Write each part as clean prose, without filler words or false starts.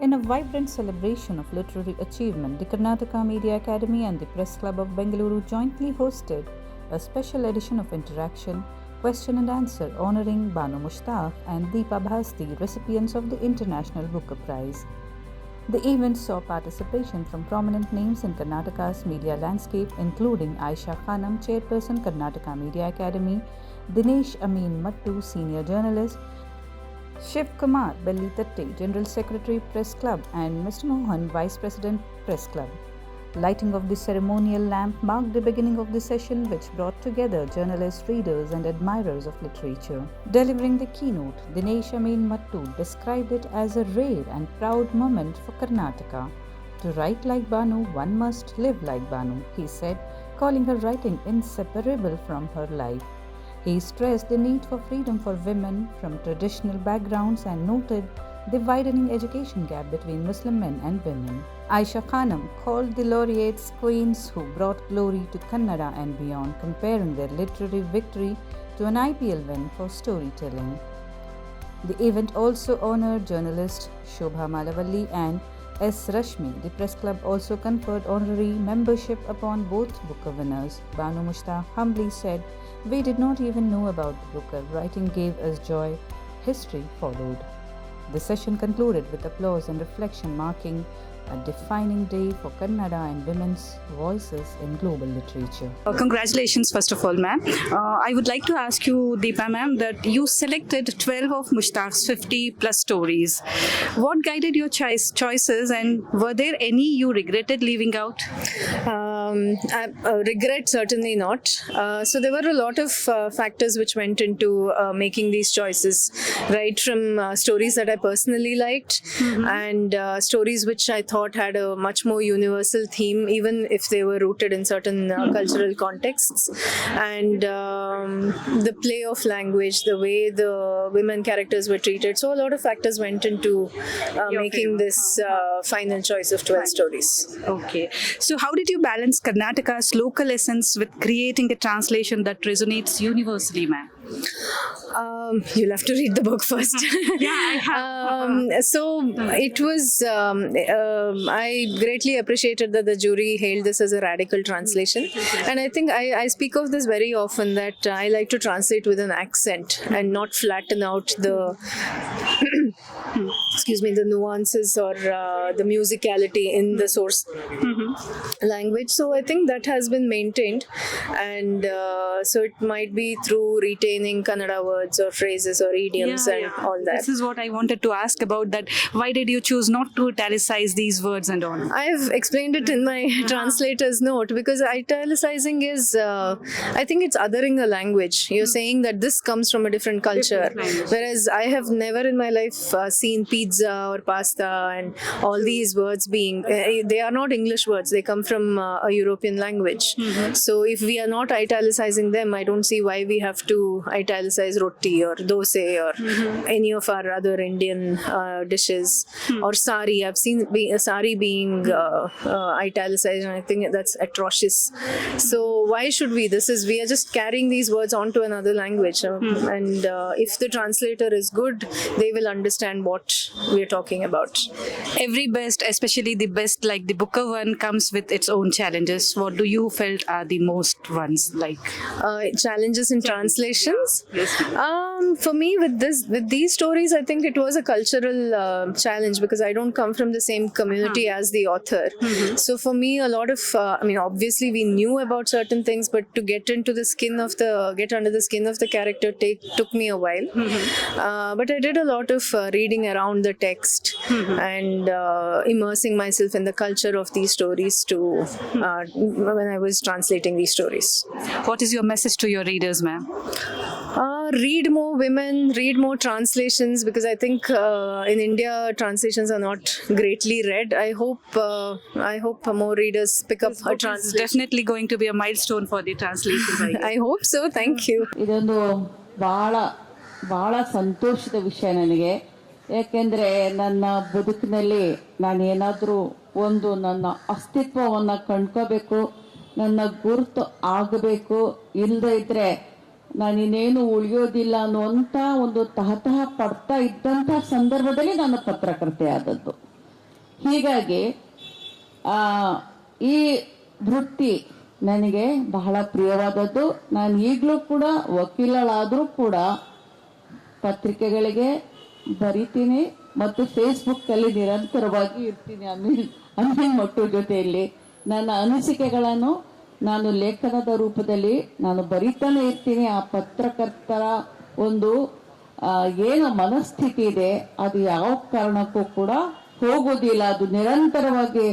In a vibrant celebration of literary achievement, the Karnataka Media Academy and the Press Club of Bengaluru jointly hosted a special edition of Interaction, Question and Answer honoring Banu Mushtaq and Deepa Bhasthi, recipients of the International Booker Prize. The event saw participation from prominent names in Karnataka's media landscape, including Ayesha Khanum, Chairperson, Karnataka Media Academy, Dinesh Amin Mattu, Senior Journalist, Shivakumar Bellittatte, General Secretary, Press Club, and Mr. Mohan, Vice President, Press Club. Lighting of the ceremonial lamp marked the beginning of the session, which brought together journalists, readers, and admirers of literature. Delivering the keynote, Dinesh Amin Mattu described it as a rare and proud moment for Karnataka. To write like Banu, one must live like Banu, he said, calling her writing inseparable from her life. He stressed the need for freedom for women from traditional backgrounds and noted the widening education gap between Muslim men and women. Ayesha Khanum called the laureates queens who brought glory to Kannada and beyond, comparing their literary victory to an IPL win for storytelling. The event also honored journalists Shobha Malavalli and S. Rashmi. The Press Club also conferred honorary membership upon both Booker winners. Banu Mushtaq humbly said, "We did not even know about the Booker. Writing gave us joy. History followed." The session concluded with applause and reflection, marking a defining day for Kannada and women's voices in global literature. Congratulations, first of all, ma'am. I would like to ask you, Deepa ma'am, that you selected 12 of Mushtaq's 50 plus stories. What guided your choices, and were there any you regretted leaving out? Regret, certainly not. So there were a lot of factors which went into making these choices, right from stories that I personally liked and stories which I thought had a much more universal theme, even if they were rooted in certain cultural contexts, and the play of language, the way the women characters were treated. So a lot of factors went into making this final choice of 12 stories. Okay. So how did you balance Karnataka's local essence with creating a translation that resonates universally, ma'am? You'll have to read the book first. Yeah, I have. So it was, I greatly appreciated that the jury hailed this as a radical translation. And I think I speak of this very often, that I like to translate with an accent and not flatten out the the nuances or the musicality in the source language. So I think that has been maintained, and so it might be through retaining Kannada words or phrases or idioms and all that. This is what I wanted to ask about, that why did you choose not to italicize these words and all? I've explained it in my translator's note, because italicizing is, I think it's othering a language. You're saying that this comes from a different culture, whereas I have never in my life seen pizza or pasta and all these words being, they are not English words, they come from a European language. So if we are not italicizing them, I don't see why we have to italicize roti or dosa or any of our other Indian dishes, or sari. I've seen sari being italicized, and I think that's atrocious. So why should we? We are just carrying these words onto another language, and if the translator is good, they will understand what we're talking about. Every best, especially the best like the Booker one, comes with its own challenges. What do you felt are the most ones like? Challenges in translations? For me, with these stories, I think it was a cultural challenge, because I don't come from the same community as the author. So for me, a lot of, obviously we knew about certain things, but to get under the skin of the character took me a while. But I did a lot of reading around the text and immersing myself in the culture of these stories when I was translating these stories. What is your message to your readers, ma'am? Read more women, read more translations, because I think in India translations are not greatly read. I hope more readers pick up a translation. It's definitely going to be a milestone for the translation. I hope so. Thank you. ಇದೊಂದು ಬಹಳ ಸಂತೋಷದ ವಿಷಯ ನನಗೆ. ಯಾಕೆಂದರೆ ನನ್ನ ಬದುಕಿನಲ್ಲಿ ನಾನು ಏನಾದರೂ ನನ್ನ ಅಸ್ತಿತ್ವವನ್ನು ಕಂಡ್ಕೋಬೇಕು, ನನ್ನ ಗುರುತು ಆಗಬೇಕು, ಇಲ್ಲದೇ ಇದ್ರೆ ನಾನಿನ್ನೇನು ಉಳಿಯೋದಿಲ್ಲ ಅನ್ನುವಂಥ ಒಂದು ತಹತಃ ಪಡ್ತಾ ಇದ್ದಂಥ ಸಂದರ್ಭದಲ್ಲಿ ನಾನು ಪತ್ರಕರ್ತೆ ಆದದ್ದು. ಹೀಗಾಗಿ ಈ ವೃತ್ತಿ ನನಗೆ ಬಹಳ ಪ್ರಿಯವಾದದ್ದು. ನಾನು ಈಗಲೂ ಕೂಡ ವಕೀಲಳಾದರೂ ಕೂಡ ಪತ್ರಿಕೆಗಳಿಗೆ ಬರಿತೀನಿ ಮತ್ತು ಫೇಸ್ಬುಕ್ಕಲ್ಲಿ ನಿರಂತರವಾಗಿ ಇರ್ತೀನಿ ಅಮೀನ್ ಮಟ್ಟು ಜೊತೆಯಲ್ಲಿ. ನನ್ನ ಅನಿಸಿಕೆಗಳನ್ನು ನಾನು ಲೇಖನದ ರೂಪದಲ್ಲಿ ನಾನು ಬರಿತಾನೆ ಇರ್ತೀನಿ. ಆ ಪತ್ರಕರ್ತರ ಒಂದು ಏನು ಮನಸ್ಥಿತಿ ಇದೆ ಅದು ಯಾವ ಕಾರಣಕ್ಕೂ ಕೂಡ ಹೋಗೋದಿಲ್ಲ. ಅದು ನಿರಂತರವಾಗಿ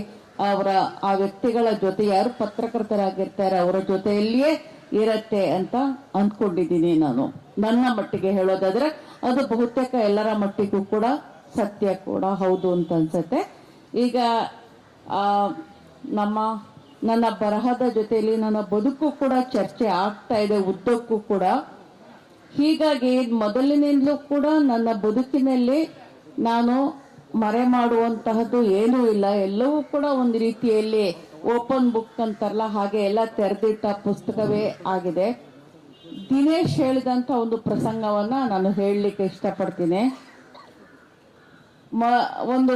ಆ ವ್ಯಕ್ತಿಗಳ ಜೊತೆ, ಯಾರು ಪತ್ರಕರ್ತರಾಗಿರ್ತಾರೆ ಅವರ ಜೊತೆಯಲ್ಲಿಯೇ ಇರತ್ತೆ ಅಂತ ಅಂದ್ಕೊಂಡಿದ್ದೀನಿ ನಾನು. ನನ್ನ ಮಟ್ಟಿಗೆ ಹೇಳೋದಾದ್ರೆ ಅದು ಬಹುತೇಕ ಎಲ್ಲರ ಮಟ್ಟಿಗೂ ಕೂಡ ಸತ್ಯ ಕೂಡ ಹೌದು ಅಂತ ಅನ್ಸತ್ತೆ. ಈಗ ನನ್ನ ಬರಹದ ಜೊತೆಯಲ್ಲಿ ನನ್ನ ಬದುಕು ಕೂಡ ಚರ್ಚೆ ಆಗ್ತಾ ಇದೆ ಉದ್ದಕ್ಕೂ ಕೂಡ. ಹೀಗಾಗಿ ಮೊದಲಿನಿಂದಲೂ ಕೂಡ ನನ್ನ ಬದುಕಿನಲ್ಲಿ ನಾನು ಮರೆ ಮಾಡುವಂತಹದ್ದು ಏನೂ ಇಲ್ಲ. ಎಲ್ಲವೂ ಕೂಡ ಒಂದು ರೀತಿಯಲ್ಲಿ ಓಪನ್ ಬುಕ್ ಅಂತಾರಲ್ಲ ಹಾಗೆ ಎಲ್ಲ ತೆರೆದಿಟ್ಟ ಪುಸ್ತಕವೇ ಆಗಿದೆ. ದಿನೇಶ್ ಹೇಳಿದಂತ ಒಂದು ಪ್ರಸಂಗವನ್ನ ನಾನು ಹೇಳಲಿಕ್ಕೆ ಇಷ್ಟಪಡ್ತೀನಿ. ಒಂದು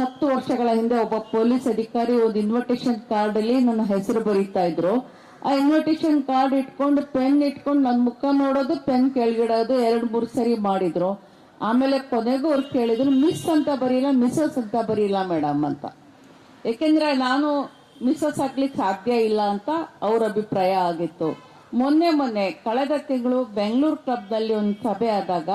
10 ವರ್ಷಗಳ ಹಿಂದೆ ಒಬ್ಬ ಪೊಲೀಸ್ ಅಧಿಕಾರಿ ಒಂದು ಇನ್ವಿಟೇಷನ್ ಕಾರ್ಡ್ ಅಲ್ಲಿ ನನ್ನ ಹೆಸರು ಬರೀತಾ ಇದ್ರು. ಆ ಇನ್ವಿಟೇಷನ್ ಕಾರ್ಡ್ ಇಟ್ಕೊಂಡು ಪೆನ್ ಇಟ್ಕೊಂಡು ನನ್ನ ಮುಖ ನೋಡೋದು, ಪೆನ್ ಕೆಳಗಿಡೋದು 2-3 ಸರಿ ಮಾಡಿದ್ರು. ಆಮೇಲೆ ಕೊನೆಗೂ ಅವ್ರು ಕೇಳಿದ್ರು, ಮಿಸ್ ಅಂತ ಬರೀಲ್ಲ, ಮಿಸಸ್ ಅಂತ ಬರೀಲ್ಲ ಮೇಡಮ್ ಅಂತ. ಏಕೆಂದ್ರೆ ನಾನು ಮಿಸಸ್ ಹಾಕ್ಲಿಕ್ಕೆ ಸಾಧ್ಯ ಇಲ್ಲ ಅಂತ ಅವ್ರ ಅಭಿಪ್ರಾಯ ಆಗಿತ್ತು. ಮೊನ್ನೆ ಕಳೆದ ತಿಂಗಳು ಬೆಂಗಳೂರು ಕ್ಲಬ್ನಲ್ಲಿ ಒಂದು ಸಭೆ ಆದಾಗ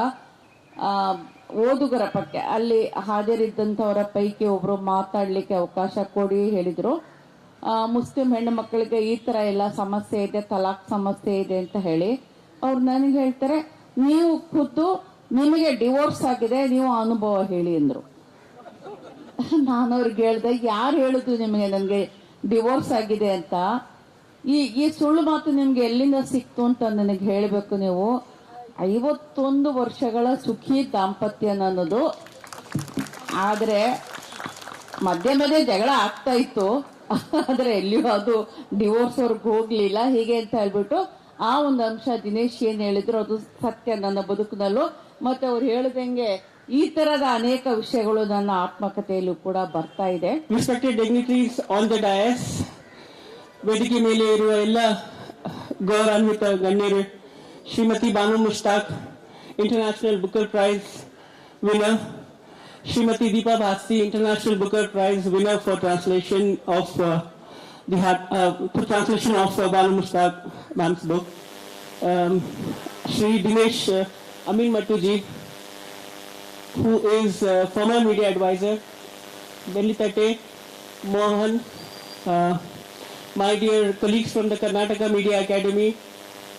ಓದುಗರ ಪಟ್ಟಿ ಅಲ್ಲಿ ಹಾಜರಿದ್ದಂಥವರ ಪೈಕಿ ಒಬ್ರು ಮಾತಾಡ್ಲಿಕ್ಕೆ ಅವಕಾಶ ಕೊಡಿ ಹೇಳಿದ್ರು. ಮುಸ್ಲಿಂ ಹೆಣ್ಣು ಮಕ್ಕಳಿಗೆ ಈ ತರ ಎಲ್ಲ ಸಮಸ್ಯೆ ಇದೆ, ತಲಾಕ್ ಸಮಸ್ಯೆ ಇದೆ ಅಂತ ಹೇಳಿ ಅವ್ರು ನನಗೆ ಹೇಳ್ತಾರೆ, ನೀವು ಖುದ್ದು ನಿಮಗೆ ಡಿವೋರ್ಸ್ ಆಗಿದೆ, ನೀವು ಅನುಭವ ಹೇಳಿ ಅಂದ್ರು. ನಾನು ಅವ್ರಿಗೆ ಹೇಳ್ದೆ, ಯಾರು ಹೇಳಿದ್ರು ನಿಮಗೆ ನನಗೆ ಡಿವೋರ್ಸ್ ಆಗಿದೆ ಅಂತ? ಈ ಸುಳ್ಳು ಮಾತು ನಿಮ್ಗೆ ಎಲ್ಲಿಂದ ಸಿಕ್ತು ಅಂತ ನನಗೆ ಹೇಳಬೇಕು. ನೀವು 51 ವರ್ಷಗಳ ಸುಖಿ ದಾಂಪತ್ಯ ನನ್ನದು. ಆದ್ರೆ ಮಧ್ಯೆ ಜಗಳ ಆಗ್ತಾ ಇತ್ತು, ಆದ್ರೆ ಎಲ್ಲಿಯೂ ಅದು ಡಿವೋರ್ಸ್ ಅವ್ರಿಗೆ ಹೋಗ್ಲಿಲ್ಲ. ಹೀಗೆ ಅಂತ ಹೇಳ್ಬಿಟ್ಟು ಆ ಒಂದು ಅಂಶ ದಿನೇಶ್ ಏನ್ ಹೇಳಿದ್ರು ಅದು ಸತ್ಯ ನನ್ನ ಬದುಕಿನಲ್ಲೂ. ಮತ್ತೆ ಅವ್ರು ಹೇಳ್ದಂಗೆ ಈ ತರದ ಅನೇಕ ವಿಷಯಗಳು ನನ್ನ ಆತ್ಮಕಥೆಯಲ್ಲೂ ಕೂಡ ಬರ್ತಾ ಇದೆ. Respected dignitaries on the Dias, ವೇದಿಕೆ ಮೇಲೆ ಇರುವ ಎಲ್ಲ ಗೌರವಾನ್ವಿತ ಗಣ್ಯರು, Shrimati Banu Mushtaq, international Booker prize winner, Shrimati Deepa Bhasthi, International Booker Prize winner for translation of Banu Mushtaq ma'am's book. Shri Dinesh Amin Mattu ji, who is former media advisor, Bellittatte, Mohan, my dear colleagues from the Karnataka Media Academy,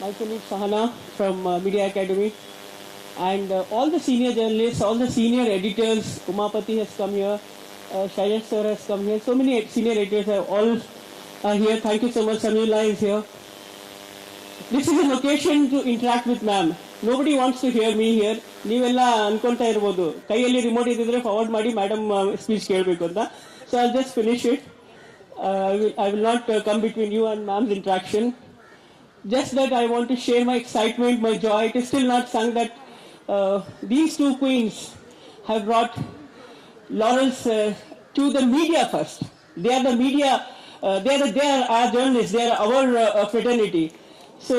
my colleague Sahana from Media Academy, and all the senior journalists, all the senior editors. Umapati has come here, Shayesh sir has come here, so many senior editors are all here. Thank you so much. Samyula is here. This is an occasion to interact with ma'am. Nobody wants to hear me here. ನೀವೆಲ್ಲ ಅನ್ಕೊಂತಾ ಇರ್ಬೋದು ಕೈಯಲ್ಲಿ remote ಇದ್ದಿದ್ರೆ forward ಮಾಡಿ madam speech ಕೇಳಬೇಕು ಅಂತ. So I'll just finish it. I will not come between you and ma'am's interaction. Just that I want to share my excitement, my joy. It is still not sung that these two queens have brought laurels to the media first. They are the media, they are our journalists, they are our fraternity. So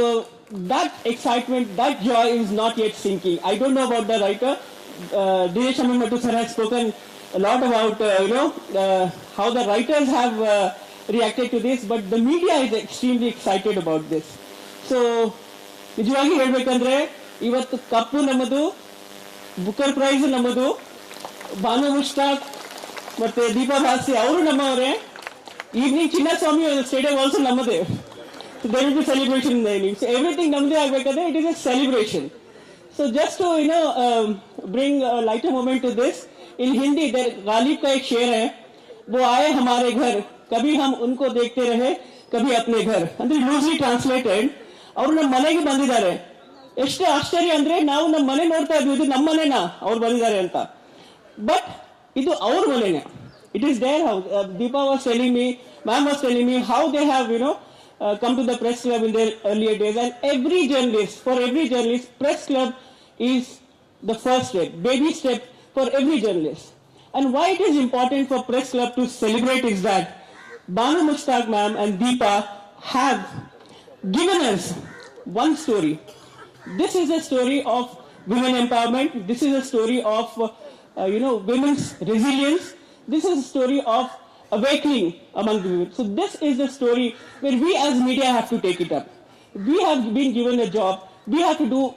that excitement, that joy is not yet sinking. I don't know about the writer. Dinesh Amin Mattu sir has spoken a lot about how the writers have reacted to this, but the media is extremely excited about this. So ನಿಜವಾಗಿ ಹೇಳ್ಬೇಕಂದ್ರೆ ಇವತ್ತು ಕಪ್ಪು ನಮ್ಮದು, Booker price ನಮ್ಮದು, ಬಾನು ಮುಷ್ತಾಕ್ ಮತ್ತೆ ದೀಪಾ ಭಾಸ್ತಿ ಅವರು ನಮ್ಮವರೇ. Evening Chinnaswamy stadium also ನಮ್ಮದೇ. There will be celebration in the evening. So everything ನಮ್ಮದೇ ಆಗ್ಬೇಕಾದ್ರೆ it is a celebration. So just to bring a lighter moment to this, in Hindi there Ghalib का एक शेर है, वो आए हमारे घर, कभी हम उनको देखते रहे, कभी अपने घर. ಅಂದ್ರೆ loosely translated, ಅವರು ನಮ್ಮ ಮನೆಗೆ ಬಂದಿದ್ದಾರೆ. ಎಷ್ಟು ಆಶ್ಚರ್ಯ ಅಂದ್ರೆ ನಾವು ನಮ್ಮ ಮನೆ ನೋಡ್ತಾ ಇದ್ವಿ, ಇದು ನಮ್ಮ ಮನೆನಾ ಅವ್ರು ಬಂದಿದ್ದಾರೆ ಅಂತ. ಬಟ್ ಇದು ಅವ್ರ ಮನೆನೇ. It is their house. Deepa was telling me, ma'am was telling me how they have come to the press club in their earlier days, and for every journalist, press club is the first step, baby step for every journalist. And why it is important for Press Club to celebrate is that Banu Mushtaq ma'am and Deepa have given us one story. This is a story of women empowerment. This is a story of women's resilience. This is a story of awakening among the women. So this is the story where we as media have to take it up. We have been given a job. We have to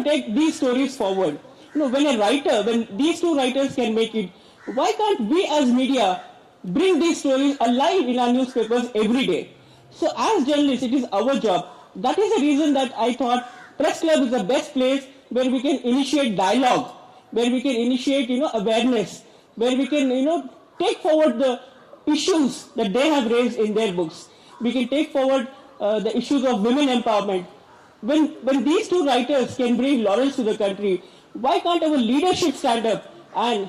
take these stories forward. When these two writers can make it, why can't we as media bring these stories alive in our newspapers every day? So as journalists, it is our job. That is the reason that I thought Press Club is the best place where we can initiate dialogue, where we can initiate, awareness, where we can, take forward the issues that they have raised in their books. We can take forward the issues of women empowerment. When these two writers can bring laurels to the country, why can't our leadership stand up and,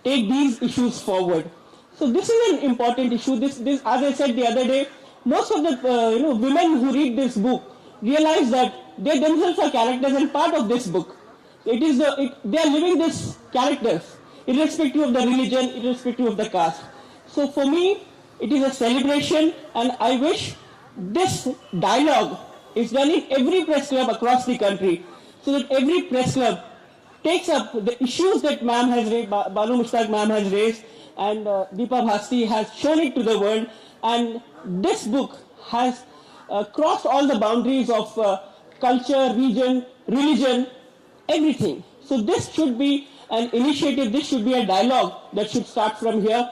take these issues forward? So this is an important issue. This, as I said the other day, most of the women who read this book realize that they themselves are characters and part of this book. They are living these characters, irrespective of the religion, irrespective of the caste. So for me, it is a celebration, and I wish this dialogue is done in every press club across the country, so that every press club takes up the issues that Banu Mushtaq ma'am has raised, and Deepa Bhasthi has shown it to the world. And this book has crossed all the boundaries of culture, region, religion, everything. So this should be an initiative, this should be a dialogue that should start from here.